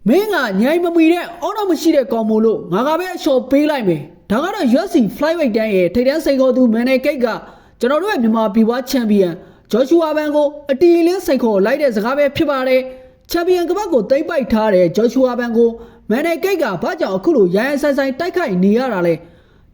မင်းကညိုင်မမီတဲ့အော်တော့မရှိတဲ့ကောင်မို့လို့ငါကပဲအလျှော်ပေးလိုက်မယ်ဒါကတော့ UFC Flyweight တန်းရဲ့ထိပ်တန်းစိန်ခေါ်သူမန်နယ်ကိတ်ကကျွန်တော်တို့ရဲ့မြန်မာပြည်ပွားချန်ပီယံဂျော်ရှူအာဘန်ကိုအတီလင်းစိန်ခေါ်လိုက်တဲ့စကားပဲဖြစ်ပါတယ်ချန်ပီယံကပတ်ကိုသိမ့်ပိုက်ထားတဲ့ဂျော်ရှူအာဘန်ကိုမန်နယ်ကိတ်ကဘာကြောင့်အခုလိုရိုင်းဆိုင်ဆိုင်တိုက်ခိုက်နေရတာလဲ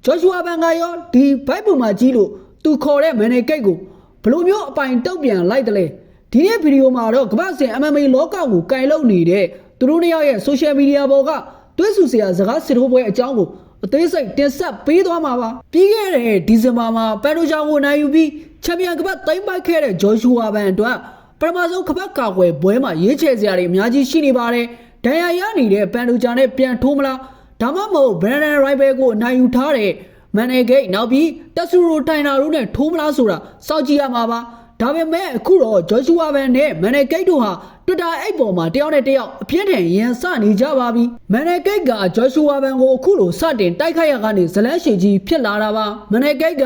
ဂျော်ရှူအာဘန်ကရောဒီဘိုက်ပုံမှာကြီးလို့သူခေါ်တဲ့မန်နယ်ကိတ်ကိုဘယ်လိုမျိုးအပိုင်တုတ်ပြန်လိုက်တယ်လဲဒီနေ့ဗီဒီယိုမှာတော့ကမ္ဘာ့ဆင် MMA လောကကိုကင်လုံနေတဲ့သူတို့နှစ်ယောက်ရဲ့ social media ပေါ်ကတွဲဆူစရာစကားစစ်ထိုးပွဲအကြောင်းကိုအသေးစိတ်တင်ဆက်ပေးသွားမှာပါပြီးခဲ့တဲ့ဒီဇင်ဘာမှာပန်ဒိုဂျာကိုနိုင်ယူပြီးချန်ပီယံကပတ်သိမ်းပိုက်ခဲ့တဲ့ဂျော်ရှူအာဘန်အတွက်ပထမဆုံးကပတ်ကာကွယ်ပွဲမှာရေးချယ်စရာတွေအများကြီးရှိနေပါတယ်ဒဏ်ရာရနေတဲ့ပန်ဒိုဂျာနဲ့ပြန်ထိုးမလားဒါမှမဟုတ်ဘရန်ဒန်ရိုက်ဘယ်ကိုနိုင်ယူထားတဲ့မန်နယ်ဂိတ်နောက်ပြီးတက်ဆူရိုတိုင်နာတို့နဲ့ထိုးမလားဆိုတာစောင့်ကြည့်ရမှာပါဒါပေမဲ့အခုတော့ဂျော်ရှူအာဘန်နဲ့မန်နယ်ဂိတ်တို့ဟာ Twitter အိတ်ပေါ်မှာတယောက်နဲ့တယောက်အပြင်းထန်ရန်စနေကြပါပြီမန်နယ်ဂိတ်ကဂျော်ရှူအာဘန်ကိုအခုလိုစတင်တိုက်ခိုက်ရကနေဇလန်းရှည်ကြီးဖြစ်လာတာပါမန်နယ်ဂိတ်က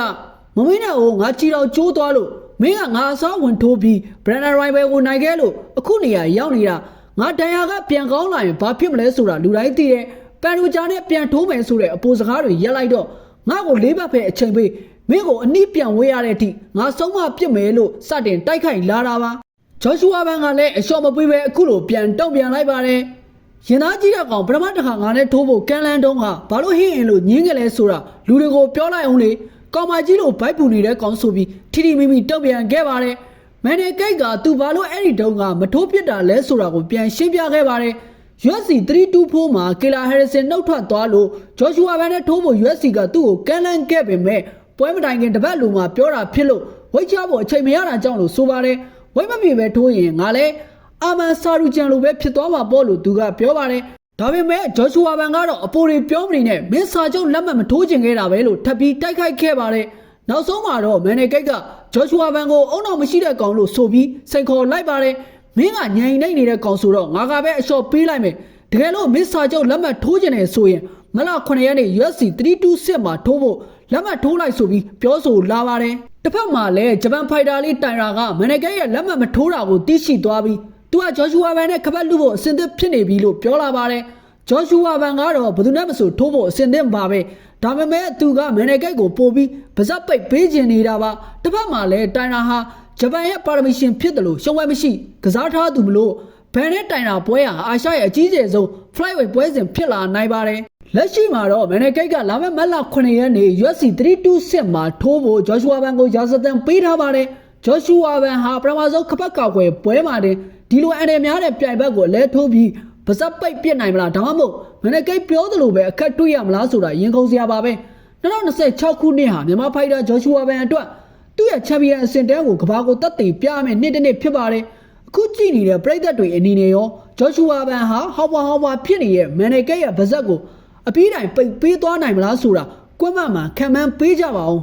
မမင်းနဲ့ကိုငါချီတော့ကျိုးသွားလို့မင်းကငါအစားဝင်ထိုးပြီးဘရန်ဒန်ရိုင်ဘယ်ကိုနိုင်ခဲ့လို့အခုနေရာရောက်နေတာငါတန်ရာကပြန်ကောင်းလာရင်ဘာဖြစ်မလဲဆိုတာလူတိုင်းသိတယ်ပန်ဒိုဂျာနဲ့ပြန်ထိုးမယ်ဆိုတဲ့အပေါ်စကားတွေရက်လိုက်တော့ငါ့ကို၄ဘတ်ပဲအချိန်ပေးမင်းကိုအနည်းပြန်ဝေးရတဲ့အထိငါဆုံးမပြစ်မယ်လို့စတင်တိုက်ခိုက်လာတာပါဂျော်ရှူအာဘန်ကလည်းအလျှော်မပေးပဲအခုလိုပြန်တုံ့ပြန်လိုက်ပါတယ်ရင်သားကြီးတဲ့ကောင်ပထမတစ်ခါငါနဲ့ထိုးဖို့ကန်လန်တုံးကဘာလို့ဟင်းရင်လို့ညင်းကြလဲဆိုတာလူတွေကိုပြောလိုက်အောင်လေကောင်မကြီးလို့ဘိုက်ပူနေတဲ့ကောင်ဆိုပြီးထီထီမိမိတုံ့ပြန်ခဲ့ပါတယ်မန်နယ်ဂိတ်ကသူဘာလို့အဲ့ဒီတုံးကမထိုးပြစ်တာလဲဆိုတာကိုပြန်ရှင်းပြခဲ့ပါတယ် UFC 324မှာကီလာဟယ်ရီဆန်နှုတ်ထွက်သွားလို့ဂျော်ရှူအာဘန်နဲ့ထိုးဖို့ UFC ကသူ့ကိုကန်လန်ခဲ့ပေမဲ့ပွဲမတိုင်ခင်တပတ်လုံးမှာပြောတာဖြစ်လို့ဝိတ်ချဖို့အချိန်မရတာကြောင့်လို့ဆိုပါတယ်ဝိတ်မပြေပဲထိုးရင်ငါလည်းအာမန်ဆာရူဂျန်လိုပဲဖြစ်သွားမှာပေါ့လို့သူကပြောပါတယ်ဒါပေမဲ့ဂျော်ရှူအာဘန်ကတော့အပေါ်တွေပြောမနေနဲ့မင်းစာချုပ်လက်မှတ်မထိုးချင်ခဲ့တာပဲလို့ထပ်ပြီးတိုက်ခိုက်ခဲ့ပါတယ်နောက်ဆုံးမှာတော့မန်နယ်ဂိတ်ကဂျော်ရှူအာဘန်ကိုအုံနောက်မရှိတဲ့ကောင်လို့ဆိုပြီးစိန်ခေါ်လိုက်ပါတယ်မင်းကညင်နေနေတဲ့ကောင်ဆိုတော့ငါကပဲအလျှော်ပေးလိုက်မယ်တကယ်လို့မင်းစာချုပ်လက်မှတ်ထိုးချင်တယ်ဆိုရင်မလ9ရက်နေ့ UFC 326မှာထိုးဖို့လက်မှတ်ထိုးလိုက်ဆိုပြီးပြောဆိုလာပါတယ်တစ်ဖက်မှာလည်းဂျပန်ဖိုက်တာလေးတိုင်ရာကမန်နယ်ဂိတ်ရဲ့လက်မှတ်မထိုးတာကိုသိရှိသွားပြီးသူကဂျော်ရှူအာဘန်နဲ့ခပတ်လူဖို့အဆင်သင့်ဖြစ်နေပြီလို့ပြောလာပါတယ်ဂျော်ရှူအာဘန်ကတော့ဘယ်သူနဲ့မဆိုထိုးဖို့အဆင်သင့်ပါပဲဒါပေမဲ့သူကမန်နယ်ဂိတ်ကိုပို့ပြီးပါဇက်ပိတ်ပေးချင်နေတာပါတစ်ဖက်မှာလည်းတိုင်ရာဟာဂျပန်ရဲ့ပါရမီရှင်ဖြစ်တယ်လို့ရှုံးဝဲမရှိကစားထားသူမလို့ဘန်နဲ့တိုင်ရာပွဲဟာအာရှရဲ့အကြီးကျယ်ဆုံး flyweight ပွဲစဉ်ဖြစ်လာနိုင်ပါတယ်လက်ရှိမှာတော့မန်နယ်ဂိတ်ကလာမယ့်မတ်လ9ရက်နေ့ UFC 326မှာထိုးဖို့ဂျော်ရှူအာဘန်ကိုရာဇသံပေးထားပါတယ်ဂျော်ရှူအာဘန်ဟာပထမဆုံးခပတ်ကောက်ွယ်ပွဲမှာတင်ဒီလိုအန်တယ်များတဲ့ပြိုင်ဘက်ကိုလဲထိုးပြီးပါဇက်ပိတ်ပြစ်နိုင်မလားဒါမှမဟုတ်မန်နယ်ဂိတ်ပြောသလိုပဲအခက်တွေ့ရမလားဆိုတာရင်ခုန်စရာပါပဲ2026ခုနှစ်ဟာမြန်မာဖိုက်တာဂျော်ရှူအာဘန်အတွက်သူ့ရဲ့ချန်ပီယံအဆင့်တန်းကိုကမ္ဘာကိုတက်တည်ပြမယ်နေ့တစ်နေ့ဖြစ်ပါတယ်အခုကြည့်နေတဲ့ပရိသတ်တွေအနေနဲ့ရောဂျော်ရှူအာဘန်ဟာဟောင်းဝါဖြစ်နေတဲ့မန်နယ်ဂိတ်ရဲ့ပါဇက်ကိုအပြီးတိုင်ပိတ်ပေးသွားနိုင်မလားဆိုတာကွက်မှန်မှာခံမှန်းပေးကြပါဦး